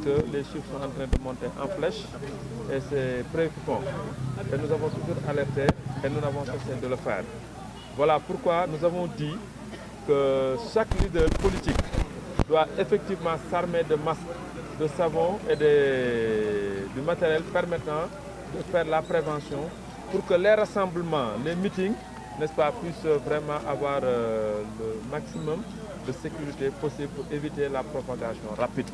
que les chiffres sont en train de monter en flèche et c'est préoccupant. Et nous avons toujours alerté et nous n'avons cessé de le faire. Voilà pourquoi nous avons dit que chaque leader politique doit effectivement s'armer de masques, de savon et du matériel permettant de faire la prévention pour que les rassemblements, les meetings, n'est-ce pas, puissent vraiment avoir le maximum de sécurité possible pour éviter la propagation rapide.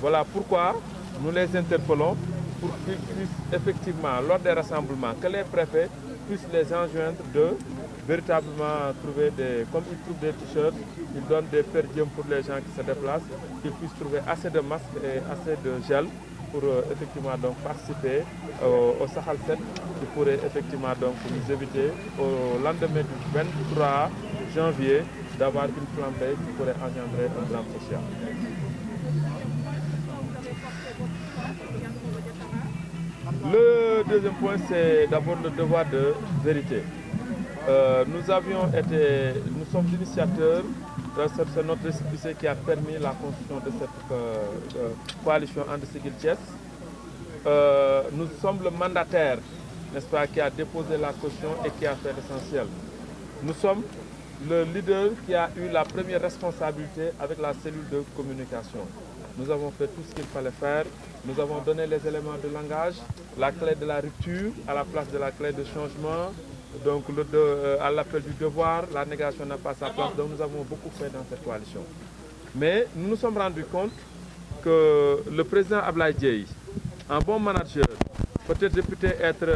Voilà pourquoi nous les interpellons pour qu'ils puissent effectivement, lors des rassemblements, que les préfets puissent les enjoindre de véritablement trouver comme ils trouvent des t-shirts, ils donnent des per diem pour les gens qui se déplacent, qu'ils puissent trouver assez de masques et assez de gel pour effectivement donc participer au Sahel 7 qui pourrait effectivement donc nous éviter au lendemain du 23 janvier d'avoir une flambée qui pourrait engendrer un drame social. Le deuxième point, c'est d'abord le devoir de vérité. Nous sommes initiateurs, c'est notre récépissé qui a permis la construction de cette coalition And Siggil Thiès. Nous sommes le mandataire, n'est-ce pas, qui a déposé la caution et qui a fait l'essentiel. Nous sommes le leader qui a eu la première responsabilité avec la cellule de communication. Nous avons fait tout ce qu'il fallait faire. Nous avons donné les éléments de langage, la clé de la rupture à la place de la clé de changement. Donc à l'appel du devoir, la négation n'a pas sa place. Donc nous avons beaucoup fait dans cette coalition. Mais nous nous sommes rendus compte que le président Ablaye Dièye, un bon manager, peut-être réputé être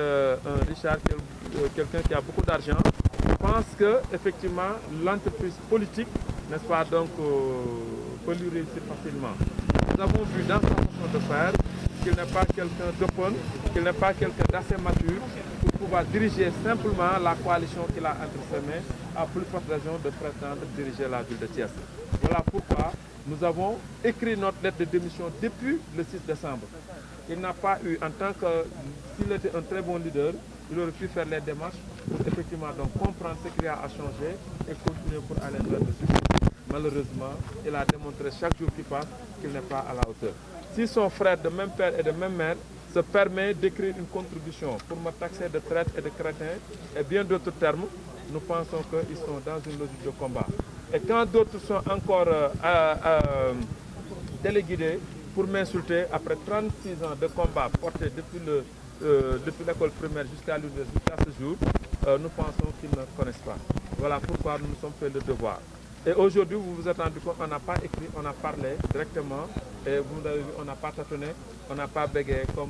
un Richard, quelqu'un qui a beaucoup d'argent, pense que effectivement l'entreprise politique, n'est-ce pas, donc peut lui réussir facilement. Nous avons vu dans sa façon de faire qu'il n'est pas quelqu'un d'open, qu'il n'est pas quelqu'un d'assez mature pour pouvoir diriger simplement la coalition qu'il a entre ses mains, à plus forte raison de prétendre diriger la ville de Thiès. Voilà pourquoi nous avons écrit notre lettre de démission depuis le 6 décembre. Il n'a pas eu, en tant que, s'il était un très bon leader, il aurait pu faire les démarches pour effectivement donc comprendre ce qu'il y a à changer et continuer pour aller vers le succès. Malheureusement, il a démontré chaque jour qui passe qu'il n'est pas à la hauteur. Si son frère de même père et de même mère se permet d'écrire une contribution pour me taxer de traite et de crétin et bien d'autres termes, nous pensons qu'ils sont dans une logique de combat. Et quand d'autres sont encore téléguidés pour m'insulter, après 36 ans de combat porté depuis l'école primaire jusqu'à l'université, jusqu'à ce jour, nous pensons qu'ils ne connaissent pas. Voilà pourquoi nous nous sommes fait le devoir. Et aujourd'hui, vous vous êtes rendu compte, on n'a pas écrit, on a parlé directement. Et vous l'avez vu, on n'a pas tâtonné, on n'a pas bégayé comme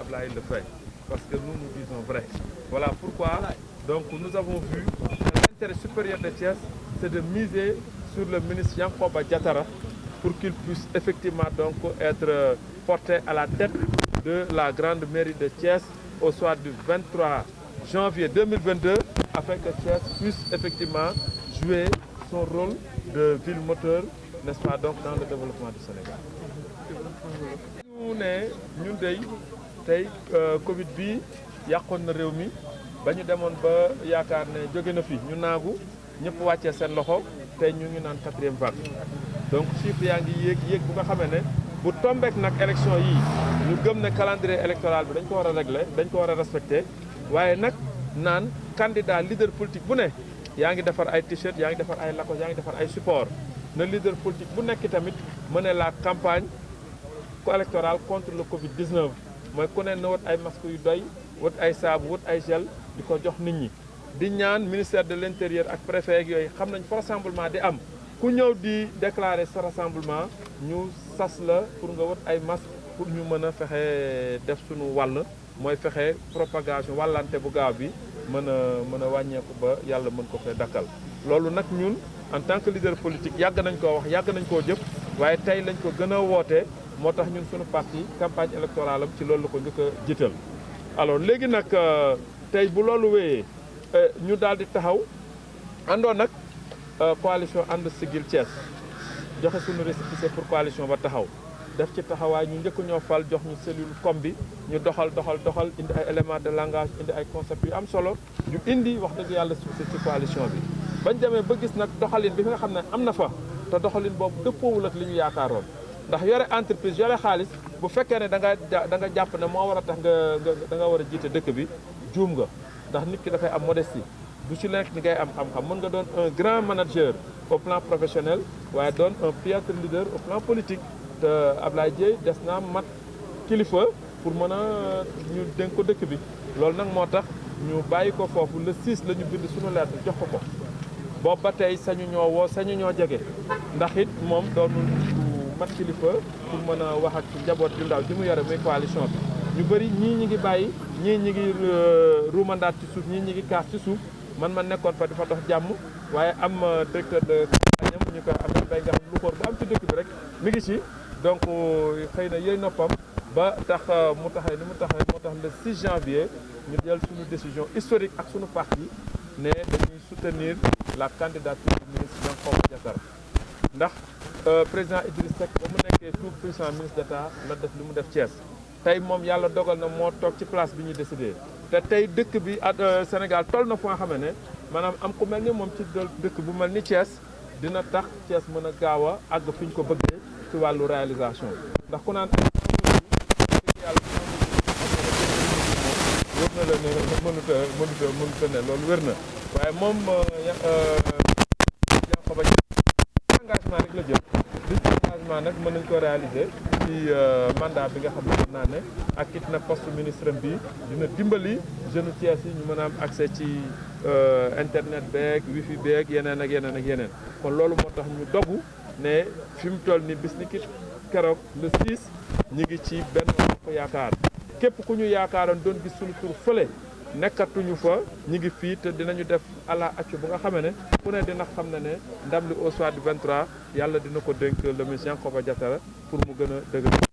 Ablaye le fait. Parce que nous, nous disons vrai. Voilà pourquoi, donc, nous avons vu l'intérêt supérieur de Thiès, c'est de miser sur le ministre Yankoba Diattara pour qu'il puisse effectivement donc être porté à la tête de la grande mairie de Thiès au soir du 23 janvier 2022 afin que Thiès puisse effectivement jouer son rôle de ville moteur, n'est-ce pas, donc dans le développement du Sénégal. Nous avons Covid bi yàqoon na réew mi ba ñu demoon ba yaakaar ne jóge na fi ñu naagu ñëpp wàccee seen loxo tey ñu ngi naan 4e vague. Donc chiffre yaa ngi yéeg bu nga xamee ne bu tombeek nag élection yi ñu gëm ne calendrier électoral bi dañ ko war a régler dañ ko war a respecter waaye nag naan candidat leader politique bu ne yaa ngi defar ay t-shirt yaa ngi defar ay lakos yaa ngi defar ay support na leader politique bu nekk tamit mener la campagne électorale contre le Covid-19 mooy ku ne na wut ay masques yu doy wut ay saabu wut ay gel di ko jox nit ñi di ñaan ministère de l'intérieur ak préfet ak yooyu xam nañ fa rassemblement di am ku ñëw di déclarer sa rassemblement ñu sas la pour nga wut ay masques pour ñu mën a fexe def suñu wàll mooy fexe propagation wàllante bu gaaw bi mën a wàññeeku ba yàlla mën ko fee dakkal loolu nag ñun en tant que leader politique yàgg nañ koo wax yàgg nañ koo jëf waaye tey lañ ko gën a woote moo tax ñun suñu parti campagne électorale am ci loolu la ko njëkk a jiital alors léegi nag tey bu loolu wéyee ñu daal di taxaw àndoon nag coalition And Siggil Thiès joxe suñu récépissé pour coalition ba taxaw def ci taxawaay ñu njëkk ñoo fal jox ñu cellule com bi ñu doxal indi ay éléments de langage indi ay concepts yu am solo ñu indi wax dëgg yàlla succès ci coalition bi bañ demee ba gis nag doxalin bi nga xam ne am na fa te doxalin boobu dëppoowul ak li ñu yaakaaroon ndax yore entreprise yore xaalis bu fekkee ne da nga jàpp ne moo war a tax da nga war a jiite dëkk bi juum nga ndax nit ki dafay am modestie du ci nekk ni ngay am xam-xam mën nga doon un grand manager au plan professionnel waaye doon un piètre leader au plan politique te Ablaye Dièye des naa mat kilifa pour mën a ñu dénk ko dëkk bi loolu nag moo tax ñu bàyyi ko foofu le 6 la ñu bind suñu lettre jox ko boobu ba tey sañu ñoo woo sañu ñoo jege ndax it moom doonul mat kilifa pour mën a wax ak njaboot ju ndaw ji mu yore muy coalition bi ñu bëri ñii ñi ngi bàyyi ñii ñi ngi ruumandaat ci suuf ñii ñi ngi kaas ci suuf man nekkoon fa di fa dox jàmm waaye am directeur de campagne am ñu ko am bay nga xam lu xóor bu am ci dëkk bi rek mi ngi ci donc xëy na yooyu noppam ba tax mu taxee ni mu taxee moo tax le 6 janvier ñu jël suñu décision historique ak suñu parti ne dañuy soutenir la candidature du ministre Yankhoba Diattara ndax président Idriss Seck ba mu nekkee tout puissant ministre d'État la def li mu def Thiès tey moom yàlla dogal na moo toog ci place bi ñu décidé te tey dëkk bi ak Sénégal toll na fu nga xam ne maanaam am ku mel ni moom ci dëkk bu mel ni Thiès dina tax Thiès mën a gaaw a àgg fi ñu ko bëggee ci wàllu réalisation ndax ku naan yàlla wër na la ne mënuta ne loolu wér na waaye moom Yankhoba engagement rek la jël li engagement nag mën nañ ko réaliser ci mandat bi nga xam ne naa ne ak it na poste ministre bi dina dimbali jeune Thiès yi ñu mën a am accès ci internet beeg wifi beeg yeneen ak yeneen ak yeneen kon loolu moo tax ñu dogu ne fi mu toll ni bis ni ki keroog le 6 ñi ngi ci benn ko yaakaar képp ku ñu yaakaaroon doon gis suñu tur fële nekkatuñu fa ñi ngi fii te dinañu def àla accu bu nga xamee ne ku ne dina xam ne ndam li au soir du 23 yàlla dina ko dénk le ministre Yankhoba Diattara pour mu gën a dëgër